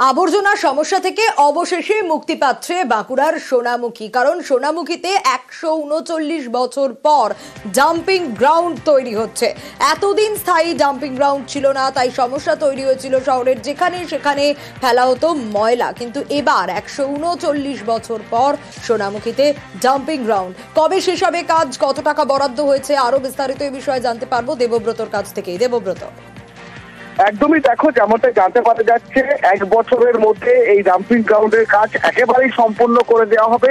আবর্জনা সমস্যা থেকে অবশেষে মুক্তি পাচ্ছে বাঁকুড়ার সোনামুখী। কারণ সোনামুখীতে 139 বছর পর ডাম্পিং গ্রাউন্ড তৈরি হচ্ছে। এতদিন স্থায়ী ডাম্পিং গ্রাউন্ড ছিল না, তাই সমস্যা তৈরি হয়েছিল শহরের যেখানে সেখানে ফেলা হতো ময়লা। কিন্তু এবার 139 বছর পর সোনামুখীতে ডাম্পিং গ্রাউন্ড। কবে শেষ হবে কাজ, কত টাকা বরাদ্দ হয়েছে, আরো বিস্তারিত এই বিষয়ে জানতে পারবো দেবব্রতর কাছ থেকেই। দেবব্রত, একদমই দেখো, যেমনটা জানতে পারা যাচ্ছে 1 বছরের মধ্যে এই ডাম্পিং গ্রাউন্ডের কাজ একেবারেই সম্পূর্ণ করে দেওয়া হবে।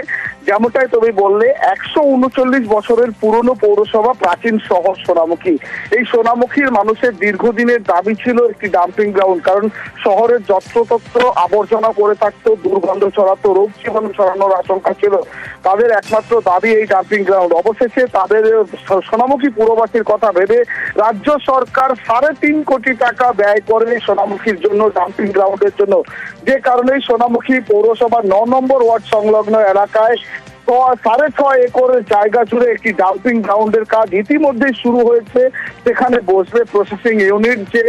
যেমনটাই তুমি বললে, 139 বছরের পুরনো পৌরসভা, প্রাচীন শহর সোনামুখী। এই সোনামুখীর মানুষের দীর্ঘদিনের দাবি ছিল একটি ডাম্পিং গ্রাউন্ড। কারণ শহরের যত্রতত্র আবর্জনা করে থাকতো, দুর্গন্ধ ছড়াতো, রোগ জীবাণু ছড়ানোর আশঙ্কা ছিল। তাদের একমাত্র দাবি এই ডাম্পিং গ্রাউন্ড। অবশেষে তাদের সোনামুখী পুরবাসীর কথা ভেবে রাজ্য সরকার 3.5 কোটি টাকা ব্যয় করে সোনামুখীর জন্য ডাম্পিং গ্রাউন্ডের জন্য। যে কারণে সোনামুখী পৌরসভার 9 নম্বর ওয়ার্ড সংলগ্ন এলাকায় 6.5 একর জায়গা জুড়ে একটি ডাম্পিং গ্রাউন্ডের কাজ ইতিমধ্যেই শুরু হয়েছে। সেখানে বসবে প্রসেসিং ইউনিট, যে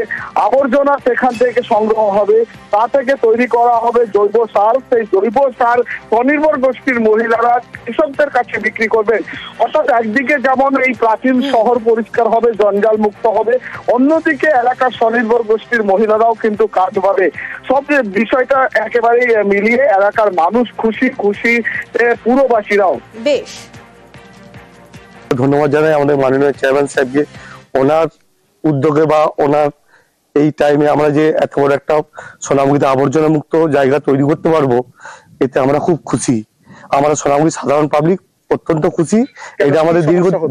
আবর্জনা সেখান থেকে সংগ্রহ হবে তা থেকে তৈরি করা হবে জৈব সার। সেই জৈব সার স্বনির্ভর গোষ্ঠীর মহিলারা কৃষকদের কাছে বিক্রি করবেন। অর্থাৎ একদিকে যেমন এই প্রাচীন শহর পরিষ্কার হবে, জঞ্জাল মুক্ত হবে, অন্যদিকে এলাকার স্বনির্ভর গোষ্ঠীর মহিলারাও কিন্তু কাজ পাবে। সব বিষয়টা একেবারেই মিলিয়ে এলাকার মানুষ খুশি, পুরবাসীরাও। বেশ, ধন্যবাদ জানাই আমাদের মাননীয় চেয়ারম্যান সাহেবকে। ওনার উদ্যোগে বা ওনার এই টাইমে আমরা যে এত বড় একটা সোনামুখীতে আবর্জনা মুক্ত জায়গা তৈরি করতে পারবো, এতে আমরা খুব খুশি। আমরা সোনামুখী সাধারণ পাবলিক অত্যন্ত খুশি। এটা আমাদের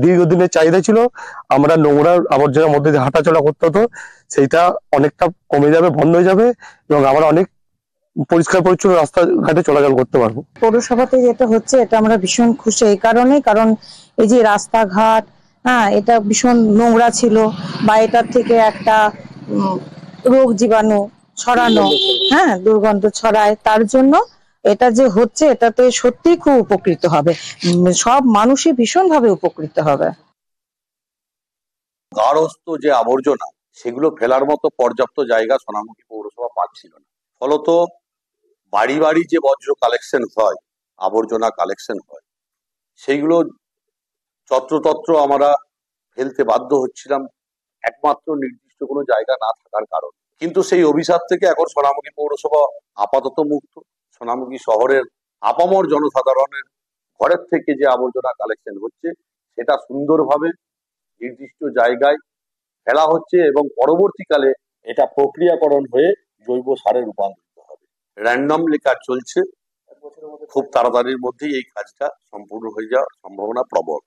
দীর্ঘদিনের চাহিদা ছিল। আমরা নোংরার আবর্জনার মধ্যে দিয়ে হাঁটাচলা করতে হতো, সেইটা অনেকটা কমে যাবে, বন্ধ হয়ে যাবে এবং আমরা অনেক পরিষ্কার পরিচ্ছন্ন রাস্তাঘাটে চলাচল করতে পারবো। পৌরসভাতে যেটা হচ্ছে এটা আমরা ভীষণ খুশি এই কারণে, কারণ এই যে রাস্তাঘাট, এটা ভীষণ নোংরা ছিল বা এটার থেকে একটা রোগ জীবাণু ছড়ানো, দুর্গন্ধ ছড়ায়। তার জন্য এটা যে হচ্ছে এটাতে সত্যি খুব উপকৃত হবে, সব মানুষই ভীষণ ভাবে উপকৃত হবে। গার্হস্থ যে আবর্জনা, সেগুলো ফেলার মতো পর্যাপ্ত জায়গা সোনামুখী পৌরসভা পাচ্ছিল না। ফলত বাড়ি বাড়ি যে বর্জ্য কালেকশন হয়, আবর্জনা কালেকশন হয়, সেইগুলো যত্রতত্র আমরা ফেলতে বাধ্য হচ্ছিলাম, একমাত্র নির্দিষ্ট কোনো জায়গা না থাকার কারণ। কিন্তু সেই অভিশাপ থেকে এখন সোনামুখী পৌরসভা আপাতত মুক্ত। সোনামুখী শহরের আপামর জনসাধারণের ঘরের থেকে যে আবর্জনা কালেকশন হচ্ছে, সেটা সুন্দরভাবে নির্দিষ্ট জায়গায় ফেলা হচ্ছে এবং পরবর্তীকালে এটা প্রক্রিয়াকরণ হয়ে জৈব সারে রূপান্তরিত হবে। র্যান্ডমলি কাজ চলছে, খুব তাড়াতাড়ির মধ্যেই এই কাজটা সম্পূর্ণ হয়ে যাওয়ার সম্ভাবনা প্রবল।